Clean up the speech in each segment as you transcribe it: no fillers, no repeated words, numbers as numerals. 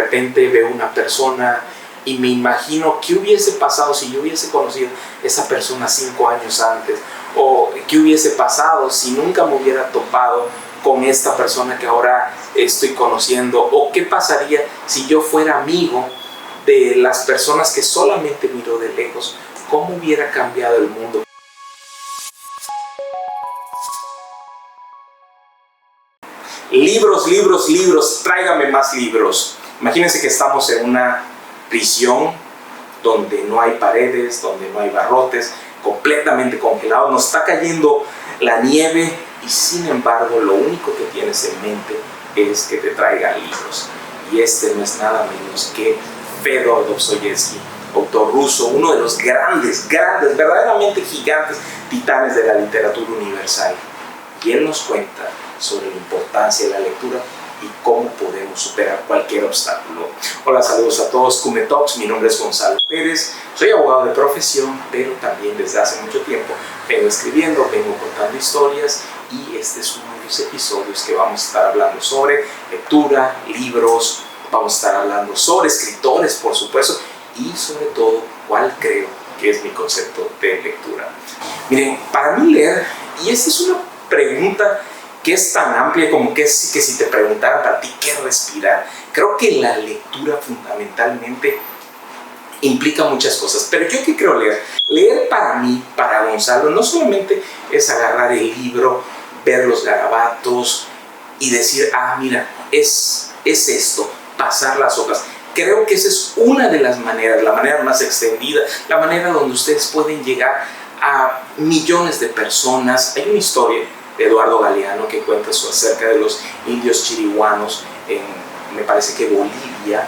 repente veo una persona y me imagino qué hubiese pasado si yo hubiese conocido a esa persona 5 años antes, o qué hubiese pasado si nunca me hubiera topado con esta persona que ahora estoy conociendo, o qué pasaría si yo fuera amigo de las personas que solamente miro de lejos. ¿Cómo hubiera cambiado el mundo? Libros, libros, libros, tráigame más libros. Imagínense que estamos en una prisión donde no hay paredes, donde no hay barrotes, completamente congelado, nos está cayendo la nieve y sin embargo lo único que tienes en mente es que te traigan libros. Y este no es nada menos que Fedor Dostoyevsky, autor ruso, uno de los grandes, verdaderamente gigantes titanes de la literatura universal. Y él nos cuenta sobre la importancia de la lectura y cómo podemos superar cualquier obstáculo. Hola, saludos a todos, Kume Talks, mi nombre es Gonzalo Pérez, soy abogado de profesión, pero también desde hace mucho tiempo vengo escribiendo, vengo contando historias, y este es uno de los episodios que vamos a estar hablando sobre lectura, libros, vamos a estar hablando sobre escritores, por supuesto, y sobre todo, cuál creo que es mi concepto de lectura. Miren, para mí leer, y esta es una pregunta que es tan amplia como que si te preguntaran para ti qué respirar. Creo que la lectura fundamentalmente implica muchas cosas, pero yo qué creo leer. Leer para mí, para Gonzalo, no solamente es agarrar el libro, ver los garabatos y decir, ah, mira, es esto, pasar las hojas. Creo que esa es una de las maneras, la manera más extendida, la manera donde ustedes pueden llegar a millones de personas. Hay una historia de Eduardo Galeano que cuenta acerca de los indios chirihuanos en, me parece que Bolivia,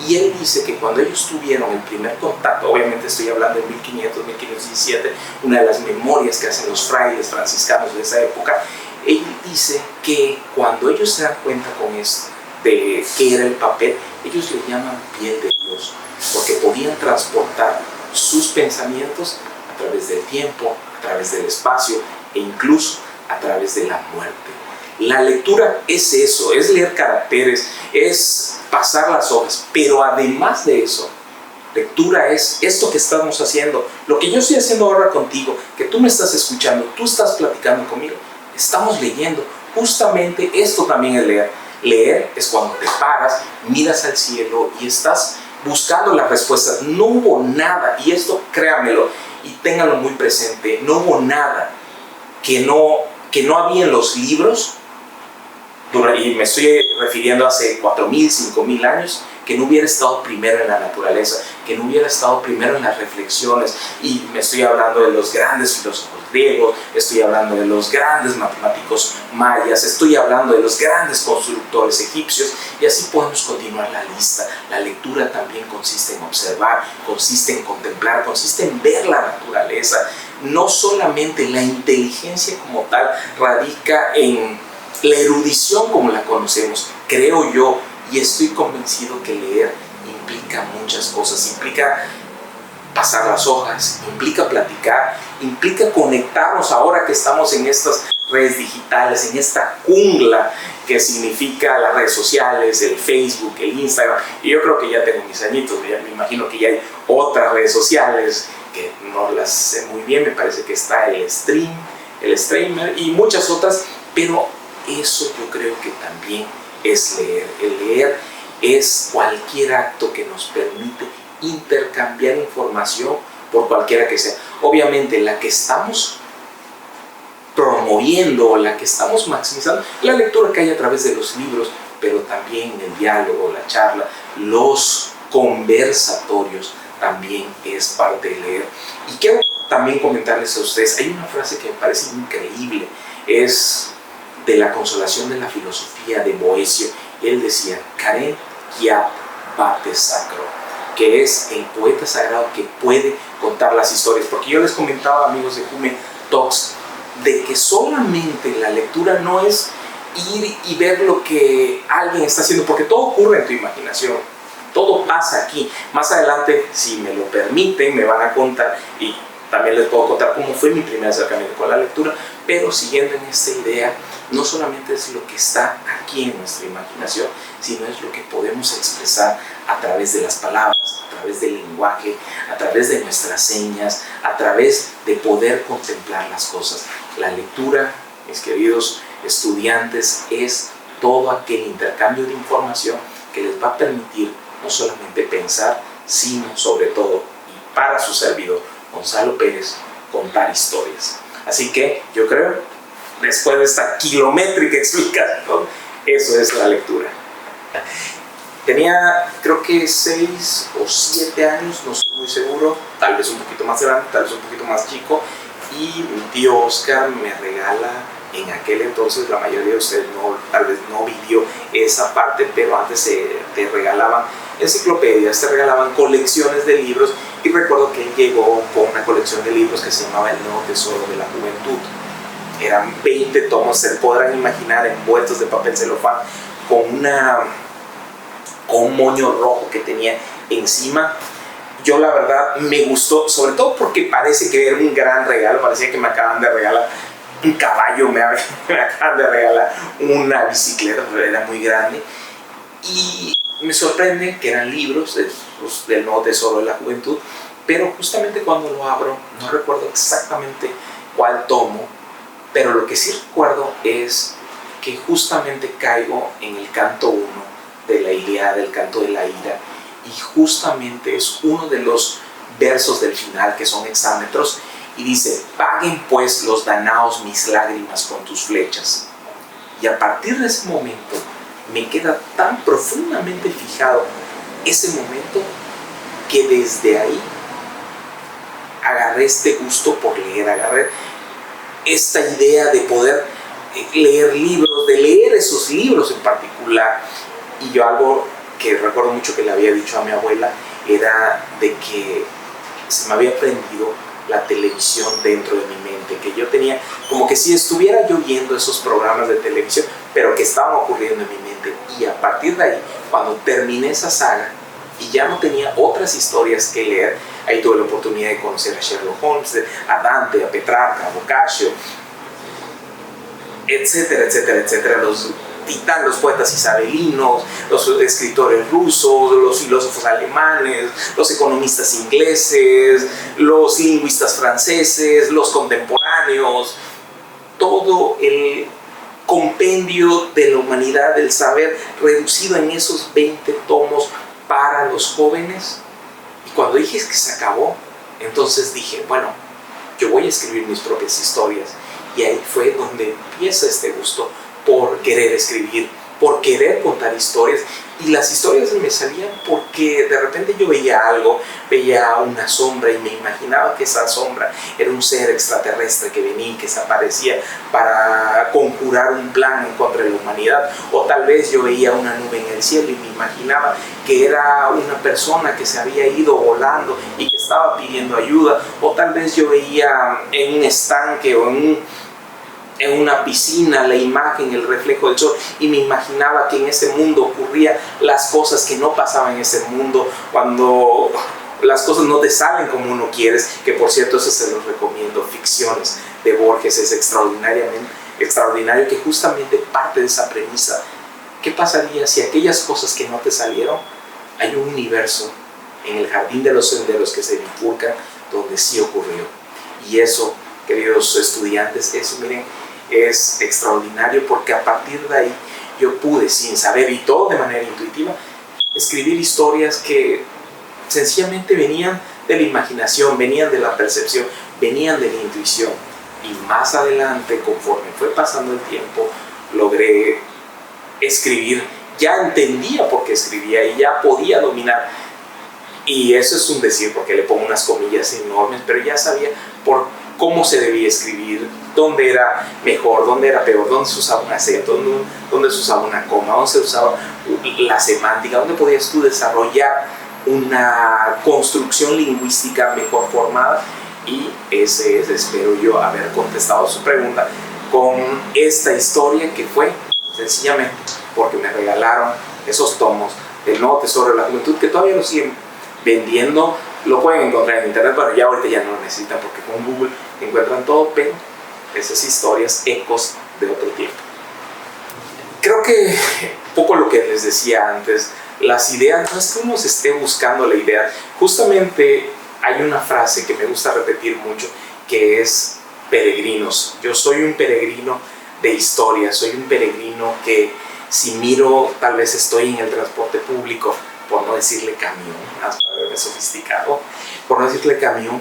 y él dice que cuando ellos tuvieron el primer contacto, obviamente estoy hablando de 1500, 1517, una de las memorias que hacen los frailes franciscanos de esa época, él dice que cuando ellos se dan cuenta con esto, de qué era el papel, ellos le llaman piel de Dios, porque podían transportar sus pensamientos a través del tiempo, a través del espacio e incluso a través de la muerte. La lectura es eso, es leer caracteres, es pasar las hojas, pero además de eso, lectura es esto que estamos haciendo, lo que yo estoy haciendo ahora contigo, que tú me estás escuchando, tú estás platicando conmigo, estamos leyendo. Justamente esto también es leer. Leer es cuando te paras, miras al cielo y estás buscando las respuestas. No hubo nada, y esto créanmelo y ténganlo muy presente, no hubo nada que no había en los libros, y me estoy refiriendo a hace 4.000, 5.000 años, que no hubiera estado primero en la naturaleza, que no hubiera estado primero en las reflexiones. Y me estoy hablando de los grandes filósofos griegos, estoy hablando de los grandes matemáticos mayas, estoy hablando de los grandes constructores egipcios, y así podemos continuar la lista. La lectura también consiste en observar, consiste en contemplar, consiste en ver la naturaleza. No solamente la inteligencia como tal radica en la erudición como la conocemos, creo yo, y estoy convencido que leer implica muchas cosas, implica pasar las hojas, implica platicar, implica conectarnos ahora que estamos en estas redes digitales, en esta jungla que significa las redes sociales, el Facebook, el Instagram. Y yo creo que ya tengo mis añitos, ya me imagino que ya hay otras redes sociales que no las sé muy bien, me parece que está el Streamer y muchas otras, pero eso yo creo que también es leer. El leer es cualquier acto que nos permite intercambiar información por cualquiera que sea. Obviamente la que estamos promoviendo, la que estamos maximizando, la lectura que hay a través de los libros, pero también el diálogo, la charla, los conversatorios también es parte de leer. Y quiero también comentarles a ustedes, hay una frase que me parece increíble, es de la Consolación de la Filosofía de Boecio. Él decía, Karen Kiat Bate Sacro, que es el poeta sagrado que puede contar las historias. Porque yo les comentaba, amigos de Kume Talks, de que solamente la lectura no es ir y ver lo que alguien está haciendo, porque todo ocurre en tu imaginación, todo pasa aquí. Más adelante, si me lo permiten, me van a contar, y también les puedo contar cómo fue mi primer acercamiento con la lectura, Pero siguiendo en esta idea, no solamente es lo que está aquí en nuestra imaginación, sino es lo que podemos expresar a través de las palabras, a través del lenguaje, a través de nuestras señas, a través de poder contemplar las cosas. La lectura, mis queridos estudiantes, es todo aquel intercambio de información que les va a permitir no solamente pensar, sino sobre todo, y para su servidor, Gonzalo Pérez, contar historias. Así que yo creo, después de esta kilométrica explicación, eso es la lectura. Tenía, creo que 6 o 7 años, no estoy muy seguro, tal vez un poquito más grande, tal vez un poquito más chico, y mi tío Oscar me regala, en aquel entonces la mayoría de ustedes tal vez no vivió esa parte, pero antes te regalaban enciclopedias, te regalaban colecciones de libros, y recuerdo que él llegó con una colección de libros que se llamaba El Nuevo Tesoro de la Juventud. Eran 20 tomos, se podrán imaginar, envueltos de papel celofán, con un moño rojo que tenía encima. Yo la verdad me gustó, sobre todo porque parece que era un gran regalo, parecía que me acaban de regalar un caballo, me acaban de regalar una bicicleta, pero era muy grande. Y me sorprende que eran libros del Nuevo Tesoro de la Juventud, pero justamente cuando lo abro, no recuerdo exactamente cuál tomo, pero lo que sí recuerdo es que justamente caigo en el canto 1 de la Ilíada, del canto de la ira, y justamente es uno de los versos del final que son hexámetros, y dice: paguen pues los danaos mis lágrimas con tus flechas. Y a partir de ese momento me queda tan profundamente fijado ese momento, que desde ahí agarré este gusto por leer, agarré esta idea de poder leer libros, de leer esos libros en particular. Y yo, algo que recuerdo mucho que le había dicho a mi abuela, era de que se me había prendido la televisión dentro de mi mente, que yo tenía como que si estuviera yo viendo esos programas de televisión, pero que estaban ocurriendo en mi mente. Y a partir de ahí, cuando terminé esa saga y ya no tenía otras historias que leer, ahí tuve la oportunidad de conocer a Sherlock Holmes, a Dante, a Petrarca, a Boccaccio, etcétera, etcétera, etcétera, los titanes, los poetas isabelinos, los escritores rusos, los filósofos alemanes, los economistas ingleses, los lingüistas franceses, los contemporáneos, todo el compendio de la humanidad, del saber, reducido en esos 20 tomos para los jóvenes. Y cuando dije que se acabó, entonces dije, bueno, yo voy a escribir mis propias historias. Y ahí fue donde empieza este gusto por querer escribir, por querer contar historias. Y las historias me salían porque de repente yo veía algo, veía una sombra, y me imaginaba que esa sombra era un ser extraterrestre que venía y que se aparecía para conjurar un plan en contra de la humanidad. O tal vez yo veía una nube en el cielo y me imaginaba que era una persona que se había ido volando y que estaba pidiendo ayuda. O tal vez yo veía en un estanque o en una piscina la imagen, el reflejo del sol, y me imaginaba que en ese mundo ocurrían las cosas que no pasaban en ese mundo, cuando las cosas no te salen como uno quiere. Que por cierto, eso se los recomiendo, Ficciones de Borges, es extraordinario, que justamente parte de esa premisa. ¿Qué pasaría si aquellas cosas que no te salieron, hay un universo en el jardín de los senderos que se bifurcan donde sí ocurrió? Y eso, queridos estudiantes, eso, miren, es extraordinario, porque a partir de ahí yo pude, sin saber, y todo de manera intuitiva, escribir historias que sencillamente venían de la imaginación, venían de la percepción, venían de la intuición. Y más adelante, conforme fue pasando el tiempo, logré escribir, ya entendía por qué escribía y ya podía dominar. Y eso es un decir, porque le pongo unas comillas enormes, pero ya sabía por cómo se debía escribir, dónde era mejor, dónde era peor, dónde se usaba un acento, dónde se usaba una coma, dónde se usaba la semántica, dónde podías tú desarrollar una construcción lingüística mejor formada. Y ese es, espero yo, haber contestado su pregunta con esta historia, que fue sencillamente porque me regalaron esos tomos del Nuevo Tesoro de la Juventud, que todavía lo siguen vendiendo. Lo pueden encontrar en internet, pero ya ahorita ya no lo necesitan, porque con Google encuentran todo. Pero esas historias, ecos de otro tiempo. Creo que poco lo que les decía antes, las ideas, no es que uno se esté buscando la idea, justamente hay una frase que me gusta repetir mucho, que es peregrinos. Yo soy un peregrino de historia, soy un peregrino que si miro, tal vez estoy en el transporte público, por no decirle camión, hasta verme sofisticado, por no decirle camión,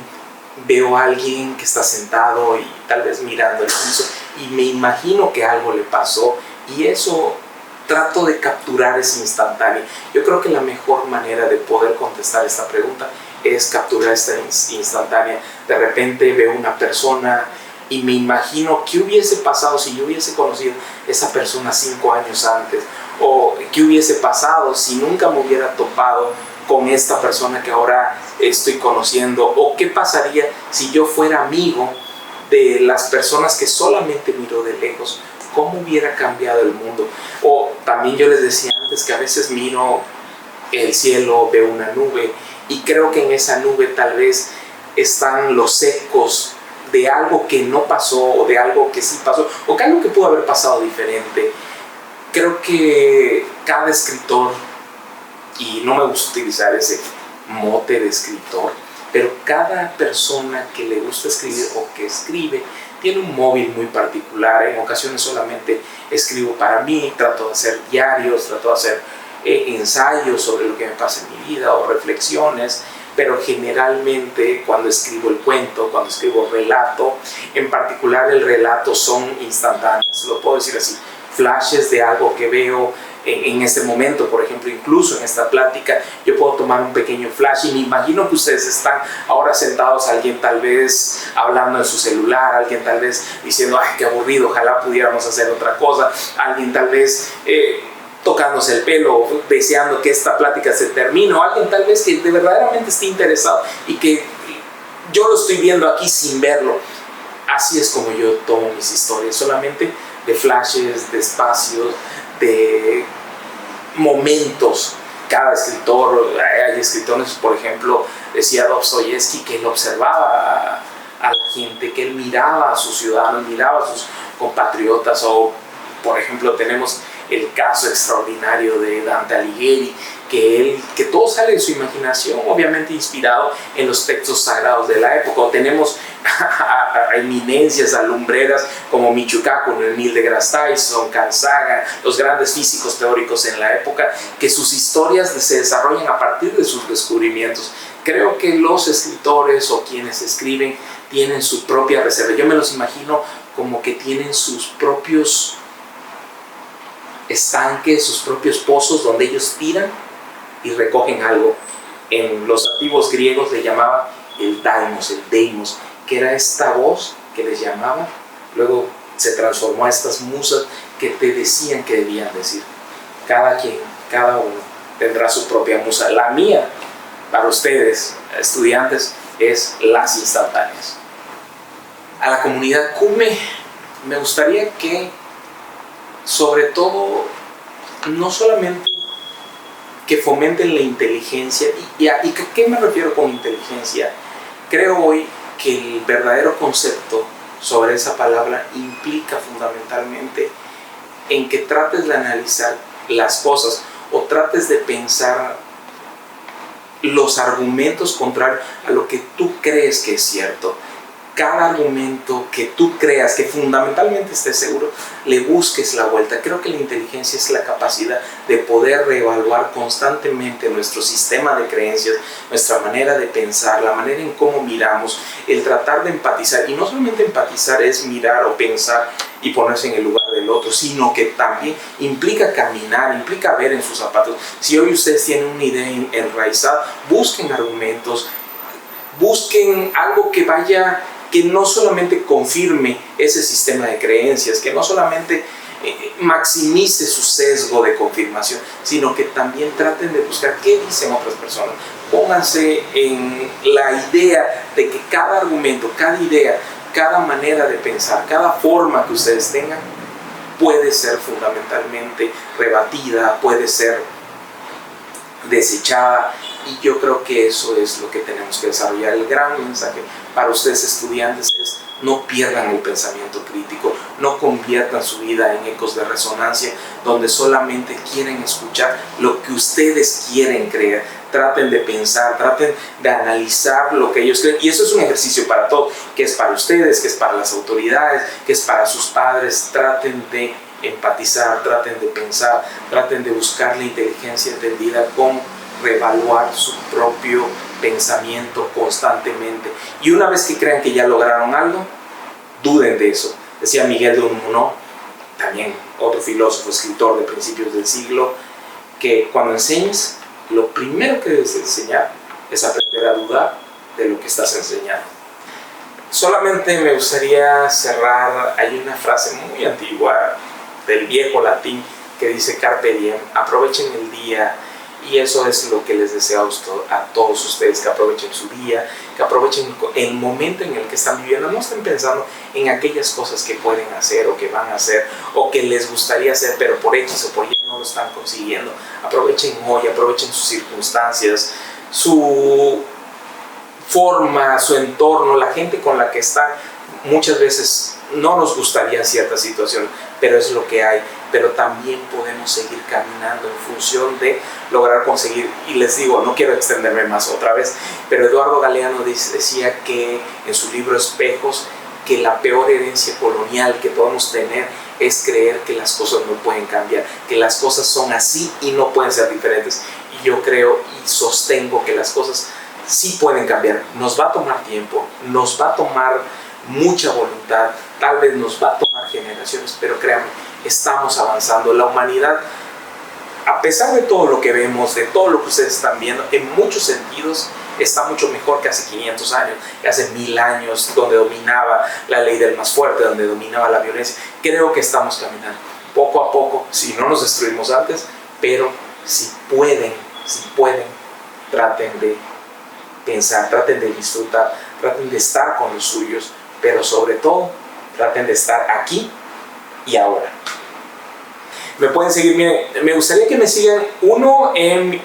veo a alguien que está sentado y tal vez mirando el piso y me imagino que algo le pasó y eso trato de capturar ese instantáneo. Yo creo que la mejor manera de poder contestar esta pregunta es capturar esta instantánea. De repente veo una persona y me imagino qué hubiese pasado si yo hubiese conocido a esa persona 5 años antes, o qué hubiese pasado si nunca me hubiera topado con esta persona que ahora estoy conociendo, o qué pasaría si yo fuera amigo de las personas que solamente miro de lejos, cómo hubiera cambiado el mundo. O también yo les decía antes que a veces miro el cielo, veo una nube y creo que en esa nube tal vez están los ecos de algo que no pasó, o de algo que sí pasó, o que algo que pudo haber pasado diferente. Creo que cada escritor, y no me gusta utilizar ese mote de escritor, pero cada persona que le gusta escribir o que escribe tiene un móvil muy particular. En ocasiones solamente escribo para mí, trato de hacer diarios, trato de hacer ensayos sobre lo que me pasa en mi vida o reflexiones, pero generalmente cuando escribo el cuento, cuando escribo relato, en particular el relato son instantáneos, lo puedo decir así, flashes de algo que veo en este momento. Por ejemplo, incluso en esta plática yo puedo tomar un pequeño flash y me imagino que ustedes están ahora sentados, alguien tal vez hablando en su celular, alguien tal vez diciendo ay qué aburrido, ojalá pudiéramos hacer otra cosa, alguien tal vez tocándose el pelo, deseando que esta plática se termine, o alguien tal vez que de verdaderamente esté interesado y que yo lo estoy viendo aquí sin verlo. Así es como yo tomo mis historias, solamente de flashes, de espacios, de momentos. Cada escritor, hay escritores, por ejemplo, decía Dostoyevsky que él observaba a la gente, que él miraba a sus ciudadanos, miraba a sus compatriotas, o por ejemplo tenemos el caso extraordinario de Dante Alighieri, que todo sale de su imaginación, obviamente inspirado en los textos sagrados de la época. O tenemos a eminencias, a lumbreras como Michio Kaku, Neil deGrasse Tyson, Carl Sagan, los grandes físicos teóricos en la época, que sus historias se desarrollan a partir de sus descubrimientos. Creo que los escritores o quienes escriben tienen su propia reserva. Yo me los imagino como que tienen sus propios estanques, sus propios pozos donde ellos tiran y recogen algo. En los antiguos griegos le llamaban el deimos, que era esta voz que les llamaba, luego se transformó a estas musas que te decían que debían decir. Cada quien, cada uno tendrá su propia musa. La mía, para ustedes, estudiantes, es las instantáneas. A la comunidad CUME me gustaría que, sobre todo, no solamente que fomenten la inteligencia, ¿y qué me refiero con inteligencia? Creo hoy que el verdadero concepto sobre esa palabra implica fundamentalmente en que trates de analizar las cosas o trates de pensar los argumentos contrarios a lo que tú crees que es cierto. Cada argumento que tú creas, que fundamentalmente estés seguro, le busques la vuelta. Creo que la inteligencia es la capacidad de poder reevaluar constantemente nuestro sistema de creencias, nuestra manera de pensar, la manera en cómo miramos, el tratar de empatizar. Y no solamente empatizar es mirar o pensar y ponerse en el lugar del otro, sino que también implica caminar, implica ver en sus zapatos. Si hoy ustedes tienen una idea enraizada, busquen argumentos, busquen algo que no solamente confirme ese sistema de creencias, que no solamente maximice su sesgo de confirmación, sino que también traten de buscar qué dicen otras personas. Pónganse en la idea de que cada argumento, cada idea, cada manera de pensar, cada forma que ustedes tengan, puede ser fundamentalmente rebatida, puede ser desechada. Y yo creo que eso es lo que tenemos que desarrollar. El gran mensaje para ustedes estudiantes ustedes no pierdan el pensamiento crítico, no conviertan su vida en ecos de resonancia donde solamente quieren escuchar lo que ustedes quieren creer. Traten de pensar, traten de analizar lo que ellos creen, y eso es un ejercicio para todos, que es para ustedes, que es para las autoridades, que es para sus padres. Traten de empatizar, traten de pensar, traten de buscar la inteligencia entendida, cómo reevaluar su propio pensamiento constantemente, y una vez que crean que ya lograron algo, duden de eso. Decía Miguel de Unamuno, también otro filósofo, escritor de principios del siglo, que cuando enseñes, lo primero que debes enseñar es aprender a dudar de lo que estás enseñando. Solamente me gustaría cerrar, hay una frase muy antigua del viejo latín que dice carpe diem, aprovechen el día. Y eso es lo que les deseo a todos ustedes, que aprovechen su día, que aprovechen el momento en el que están viviendo. No estén pensando en aquellas cosas que pueden hacer o que van a hacer o que les gustaría hacer, pero por X o por Y no lo están consiguiendo. Aprovechen hoy, aprovechen sus circunstancias, su forma, su entorno, la gente con la que están. Muchas veces no nos gustaría cierta situación, pero es lo que hay. Pero también podemos seguir caminando en función de lograr conseguir. Y les digo, no quiero extenderme más otra vez, pero Eduardo Galeano decía que en su libro Espejos, que la peor herencia colonial que podemos tener es creer que las cosas no pueden cambiar, que las cosas son así y no pueden ser diferentes. Y yo creo y sostengo que las cosas sí pueden cambiar. Nos va a tomar tiempo, nos va a tomar mucha voluntad, tal vez nos va a tomar generaciones, pero créanme, estamos avanzando. La humanidad, a pesar de todo lo que vemos, de todo lo que ustedes están viendo, en muchos sentidos está mucho mejor que hace 500 años, que hace 1000 años, donde dominaba la ley del más fuerte, donde dominaba la violencia. Creo que estamos caminando poco a poco, si no nos destruimos antes, pero si pueden, traten de pensar, traten de disfrutar, traten de estar con los suyos, pero sobre todo, traten de estar aquí y ahora. Me pueden seguir, miren, me gustaría que me sigan uno en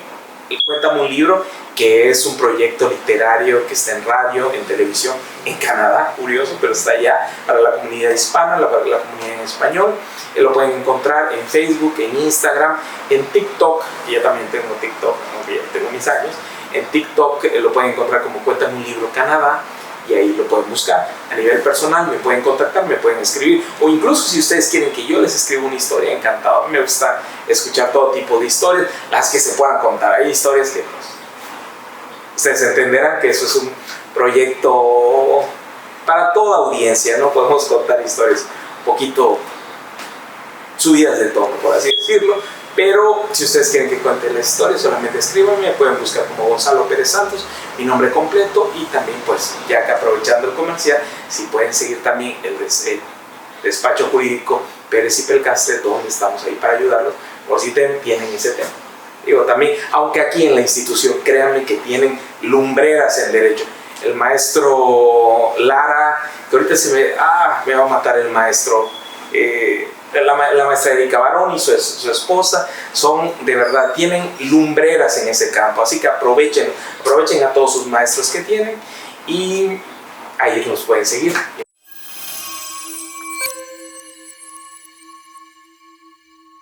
Cuéntame un libro, que es un proyecto literario que está en radio, en televisión, en Canadá, curioso, pero está allá, para la comunidad hispana, para la comunidad en español. Lo pueden encontrar en Facebook, en Instagram, en TikTok, y yo también tengo TikTok, aunque ya tengo mis años. En TikTok lo pueden encontrar como Cuéntame un libro Canadá, y ahí lo pueden buscar. A nivel personal me pueden contactar, me pueden escribir, o incluso si ustedes quieren que yo les escriba una historia, encantado. Me gusta escuchar todo tipo de historias, las que se puedan contar. Hay historias que pues, ustedes entenderán que eso es un proyecto para toda audiencia, no podemos contar historias un poquito subidas de tono, por así decirlo. Pero si ustedes quieren que cuente la historia, solamente escríbanme, me pueden buscar como Gonzalo Pérez Santos, mi nombre completo, y también pues ya que aprovechando el comercial, si pueden seguir también el despacho jurídico Pérez y Pelcastre, donde estamos ahí para ayudarlos, por si tienen ese tema. Digo también, aunque aquí en la institución, créanme que tienen lumbreras en derecho. El maestro Lara, que ahorita me va a matar el maestro, la maestra Erika Barón y su esposa, son de verdad, tienen lumbreras en ese campo, así que aprovechen a todos sus maestros que tienen, y ahí los pueden seguir.